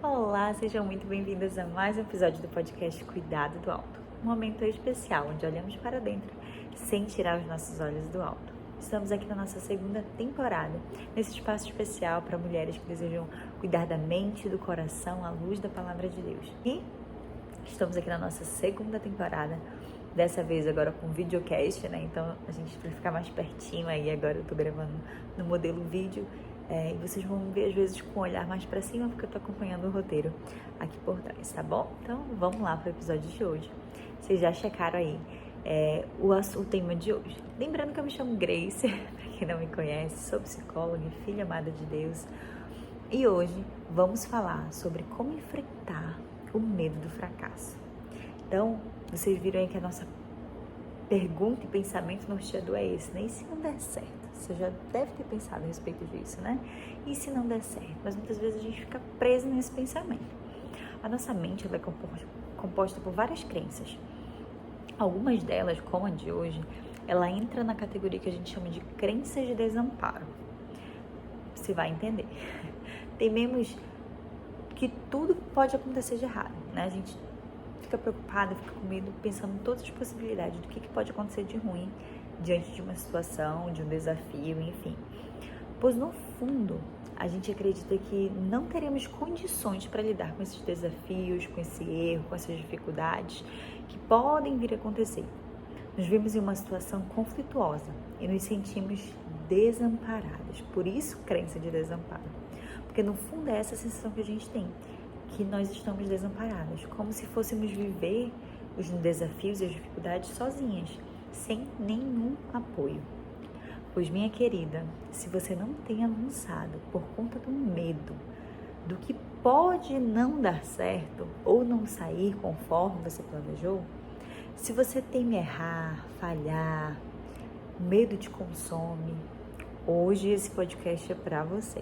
Olá, sejam muito bem-vindas a mais um episódio do podcast Cuidado do Alto. Um momento especial onde olhamos para dentro sem tirar os nossos olhos do alto. Estamos aqui na nossa segunda temporada, nesse espaço especial para mulheres que desejam cuidar da mente e do coração à luz da Palavra de Deus. E estamos aqui na nossa segunda temporada, dessa vez agora com videocast, né? Então a gente vai ficar mais pertinho aí, agora eu tô gravando no modelo vídeo. E vocês vão ver às vezes com o olhar mais pra cima, porque eu tô acompanhando o roteiro aqui por trás, tá bom? Então vamos lá pro episódio de hoje. Vocês já checaram aí o tema de hoje. Lembrando que eu me chamo Grace, pra quem não me conhece, sou psicóloga e filha amada de Deus. E hoje vamos falar sobre como enfrentar o medo do fracasso. Então, vocês viram aí que a nossa pergunta e pensamento norteador é esse, né? E se não der certo? Você já deve ter pensado a respeito disso, né? E se não der certo? Mas muitas vezes a gente fica preso nesse pensamento. A nossa mente ela é composta por várias crenças. Algumas delas, como a de hoje, ela entra na categoria que a gente chama de crenças de desamparo. Você vai entender. Tememos que tudo pode acontecer de errado, né? A gente fica preocupada, fica com medo, pensando em todas as possibilidades do que pode acontecer de ruim diante de uma situação, de um desafio, enfim. Pois no fundo, a gente acredita que não teremos condições para lidar com esses desafios, com esse erro, com essas dificuldades que podem vir a acontecer. Nos vemos em uma situação conflituosa e nos sentimos desamparadas. Por isso, crença de desamparo. Porque no fundo é essa sensação que a gente tem, que nós estamos desamparadas, como se fôssemos viver os desafios e as dificuldades sozinhas, sem nenhum apoio. Pois, minha querida, se você não tem avançado por conta do medo, do que pode não dar certo ou não sair conforme você planejou, se você teme errar, falhar, medo te consome, hoje esse podcast é para você.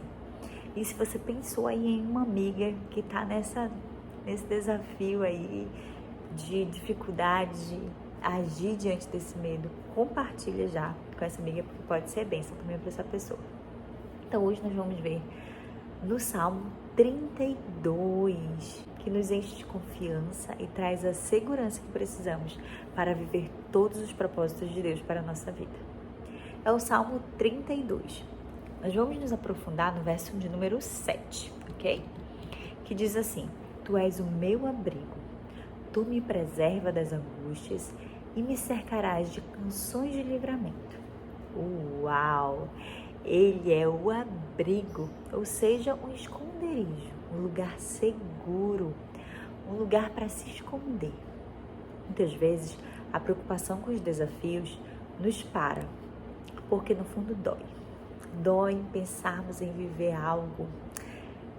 E se você pensou aí em uma amiga que está nesse desafio aí de dificuldade de agir diante desse medo, compartilha já com essa amiga, porque pode ser bênção também para essa pessoa. Então hoje nós vamos ver no Salmo 32, que nos enche de confiança e traz a segurança que precisamos para viver todos os propósitos de Deus para a nossa vida. É o Salmo 32. Nós vamos nos aprofundar no verso de número 7, ok? Que diz assim: Tu és o meu abrigo, tu me preserva das angústias e me cercarás de canções de livramento. Uau! Ele é o abrigo, ou seja, um esconderijo, um lugar seguro, um lugar para se esconder. Muitas vezes, a preocupação com os desafios nos para, porque no fundo dói. Dói pensarmos em viver algo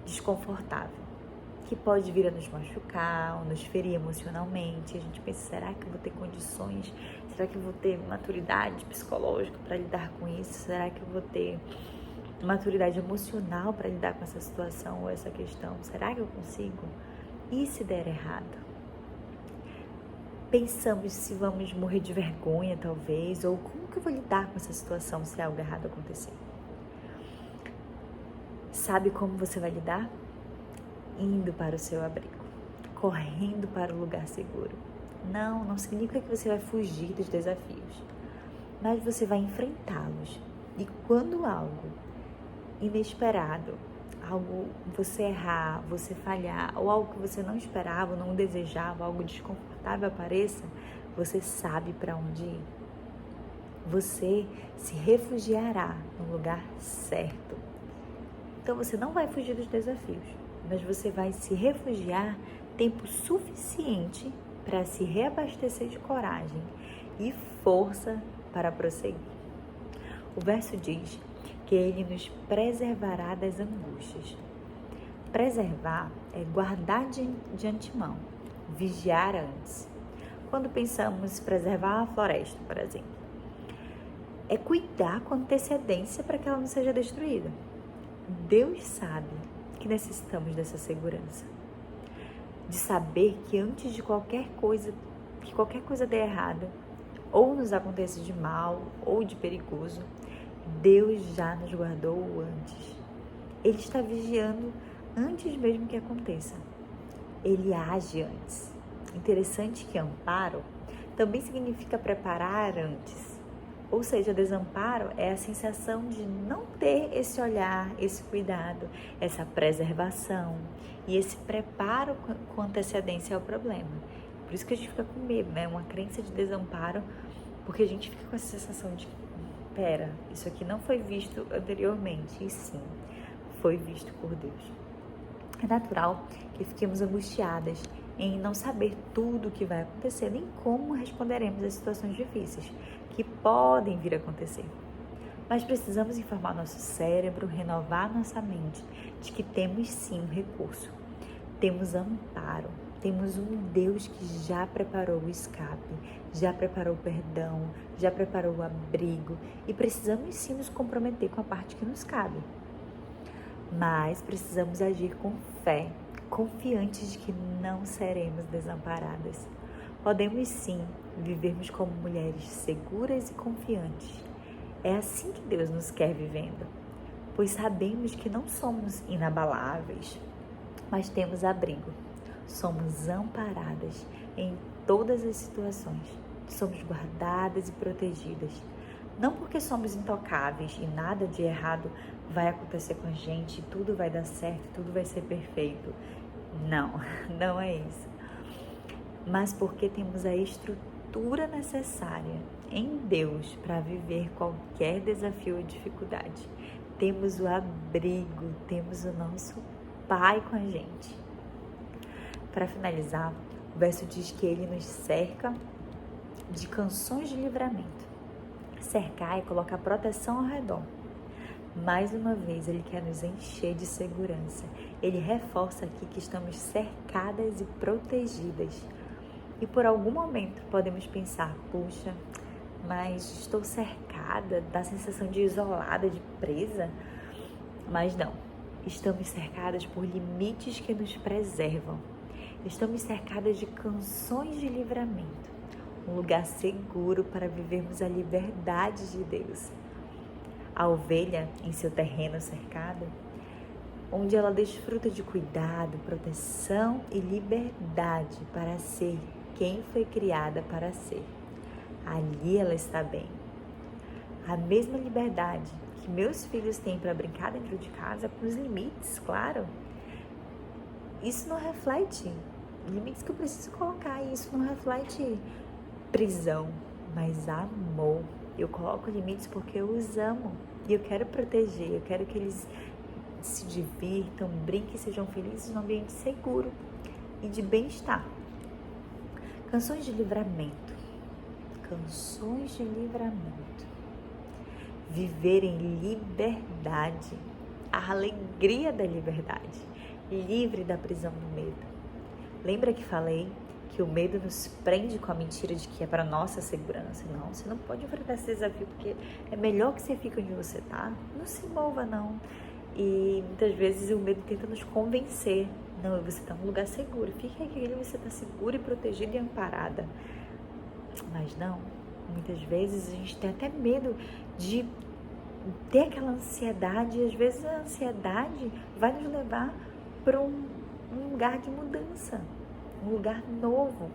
desconfortável, que pode vir a nos machucar ou nos ferir emocionalmente. A gente pensa, será que eu vou ter condições? Será que eu vou ter maturidade psicológica para lidar com isso? Será que eu vou ter maturidade emocional para lidar com essa situação ou essa questão? Será que eu consigo? E se der errado? Pensamos se vamos morrer de vergonha, talvez, ou como que eu vou lidar com essa situação se algo errado acontecer? Sabe como você vai lidar? Indo para o seu abrigo, correndo para o lugar seguro. Não significa que você vai fugir dos desafios, mas você vai enfrentá-los. E quando algo inesperado, algo você errar, você falhar, ou algo que você não esperava, não desejava, algo desconfortável apareça, você sabe para onde ir. Você se refugiará no lugar certo. Então você não vai fugir dos desafios, mas você vai se refugiar tempo suficiente para se reabastecer de coragem e força para prosseguir. O verso diz que ele nos preservará das angústias. Preservar é guardar de antemão, vigiar antes. Quando pensamos em preservar a floresta, por exemplo, é cuidar com antecedência para que ela não seja destruída. Deus sabe que necessitamos dessa segurança, de saber que antes de qualquer coisa dê errada, ou nos aconteça de mal, ou de perigoso, Deus já nos guardou antes. Ele está vigiando antes mesmo que aconteça. Ele age antes. Interessante que amparo também significa preparar antes. Ou seja, desamparo é a sensação de não ter esse olhar, esse cuidado, essa preservação e esse preparo com antecedência ao problema. Por isso que a gente fica com medo, né? Uma crença de desamparo, porque a gente fica com essa sensação de, pera, isso aqui não foi visto anteriormente. E sim, foi visto por Deus. É natural que fiquemos angustiadas em não saber tudo o que vai acontecer, nem como responderemos às situações difíceis que podem vir a acontecer. Mas precisamos informar nosso cérebro, renovar nossa mente de que temos sim um recurso, temos amparo, temos um Deus que já preparou o escape, já preparou o perdão, já preparou o abrigo e precisamos sim nos comprometer com a parte que nos cabe. Mas precisamos agir com fé, confiantes de que não seremos desamparadas. Podemos sim vivermos como mulheres seguras e confiantes. É assim que Deus nos quer vivendo, pois sabemos que não somos inabaláveis, mas temos abrigo. Somos amparadas em todas as situações. Somos guardadas e protegidas. Não porque somos intocáveis e nada de errado vai acontecer com a gente, tudo vai dar certo, tudo vai ser perfeito. Não, não é isso. Mas porque temos a estrutura necessária em Deus para viver qualquer desafio ou dificuldade. Temos o abrigo, temos o nosso Pai com a gente. Para finalizar, o verso diz que Ele nos cerca de canções de livramento. Cercar e colocar proteção ao redor. Mais uma vez, Ele quer nos encher de segurança. Ele reforça aqui que estamos cercadas e protegidas. E por algum momento podemos pensar, puxa, mas estou cercada, dá a sensação de isolada, de presa. Mas não, estamos cercadas por limites que nos preservam. Estamos cercadas de canções de livramento. Um lugar seguro para vivermos a liberdade de Deus. A ovelha em seu terreno cercado, onde ela desfruta de cuidado, proteção e liberdade para ser quem foi criada para ser. Ali ela está bem. A mesma liberdade que meus filhos têm para brincar dentro de casa, com os limites, claro. Isso não reflete limites que eu preciso colocar, e isso não reflete prisão, mas amor. Eu coloco limites porque eu os amo e eu quero proteger, eu quero que eles se divirtam, brinquem e sejam felizes num ambiente seguro e de bem-estar. Canções de livramento. Canções de livramento. Viver em liberdade. A alegria da liberdade. Livre da prisão do medo. Lembra que falei que o medo nos prende com a mentira de que é para nossa segurança? Não, você não pode enfrentar esse desafio porque é melhor que você fique onde você está. Não se mova, não. E muitas vezes o medo tenta nos convencer. Não, você está num lugar seguro. Fique aqui, você está segura e protegida e amparada. Mas não, muitas vezes a gente tem até medo de ter aquela ansiedade. E às vezes a ansiedade vai nos levar para um lugar de mudança. Um lugar novo.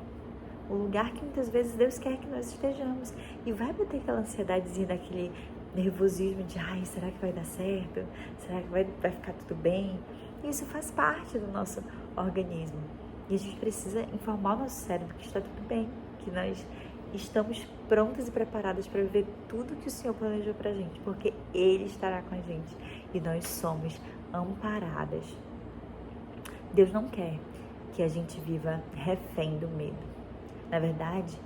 Um lugar que muitas vezes Deus quer que nós estejamos. E vai bater aquela ansiedadezinha, daquele nervosismo de, ai, será que vai dar certo? Será que vai ficar tudo bem? Isso faz parte do nosso organismo. E a gente precisa informar o nosso cérebro que está tudo bem, que nós estamos prontas e preparadas para viver tudo que o Senhor planejou para a gente, porque Ele estará com a gente e nós somos amparadas. Deus não quer que a gente viva refém do medo. Na verdade,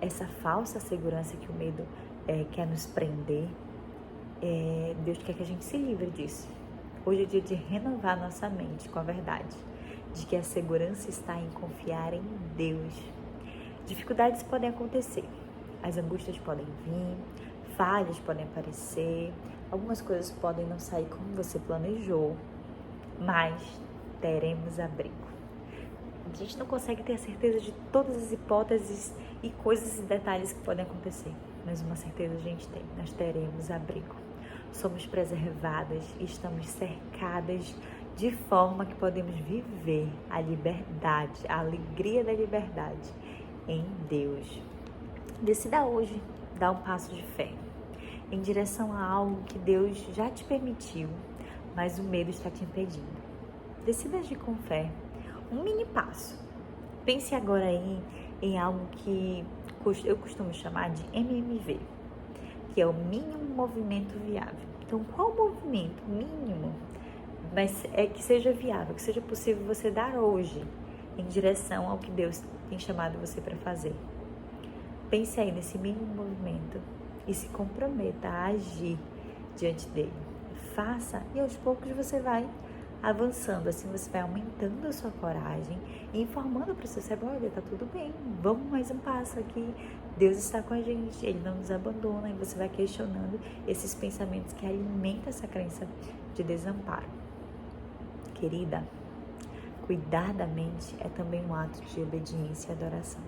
essa falsa segurança que o medo quer nos prender, Deus quer que a gente se livre disso. Hoje é dia de renovar nossa mente com a verdade, de que a segurança está em confiar em Deus. Dificuldades podem acontecer, as angústias podem vir, falhas podem aparecer, algumas coisas podem não sair como você planejou, mas teremos abrigo. A gente não consegue ter a certeza de todas as hipóteses e coisas e detalhes que podem acontecer, mas uma certeza a gente tem, nós teremos abrigo. Somos preservadas e estamos cercadas de forma que podemos viver a liberdade, a alegria da liberdade em Deus. Decida hoje dar um passo de fé em direção a algo que Deus já te permitiu, mas o medo está te impedindo. Decida agir com fé, um mini passo. Pense agora aí em algo que eu costumo chamar de MMV, que é o mínimo movimento viável. Então, qual movimento mínimo, mas é que seja viável, que seja possível você dar hoje em direção ao que Deus tem chamado você para fazer? Pense aí nesse mínimo movimento e se comprometa a agir diante dele. Faça e aos poucos você vai avançando, assim você vai aumentando a sua coragem e informando para o seu cérebro: olha, tá tudo bem, vamos mais um passo aqui, Deus está com a gente, Ele não nos abandona. E você vai questionando esses pensamentos que alimentam essa crença de desamparo. Querida, cuidar da mente é também um ato de obediência e adoração.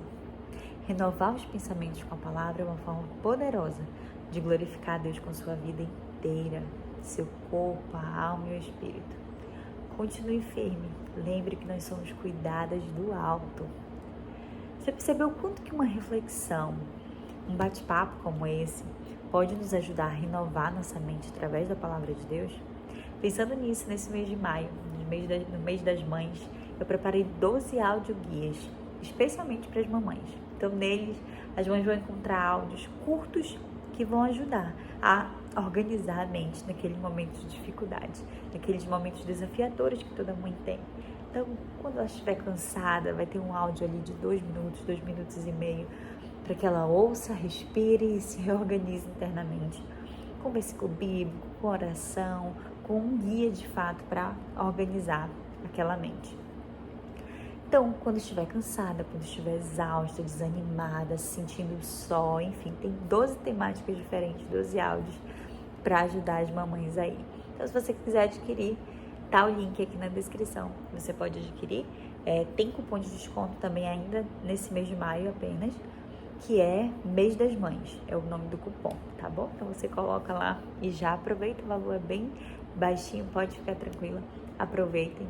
Renovar os pensamentos com a palavra é uma forma poderosa de glorificar a Deus com sua vida inteira, seu corpo, a alma e o espírito. Continue firme, lembre que nós somos cuidadas do alto. Você percebeu o quanto que uma reflexão, um bate-papo como esse, pode nos ajudar a renovar nossa mente através da palavra de Deus? Pensando nisso, nesse mês de maio, no mês das mães, eu preparei 12 audioguias, especialmente para as mamães. Então, neles, as mães vão encontrar áudios curtos que vão ajudar a organizar a mente naqueles momentos de dificuldade, naqueles momentos desafiadores que toda mãe tem. Então, quando ela estiver cansada, vai ter um áudio ali de 2 minutos e meio, para que ela ouça, respire e se reorganize internamente. Com versículo bíblico, com oração, com um guia de fato para organizar aquela mente. Então, quando estiver cansada, quando estiver exausta, desanimada, se sentindo só, enfim, tem 12 temáticas diferentes, 12 áudios para ajudar as mamães aí. Então, se você quiser adquirir, tá o link aqui na descrição. Você pode adquirir. Tem cupom de desconto também ainda nesse mês de maio apenas, que é Mês das Mães, é o nome do cupom, tá bom? Então, você coloca lá e já aproveita, o valor é bem baixinho, pode ficar tranquila, aproveitem.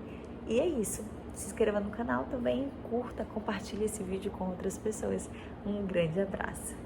E é isso. Se inscreva no canal também, curta, compartilhe esse vídeo com outras pessoas. Um grande abraço.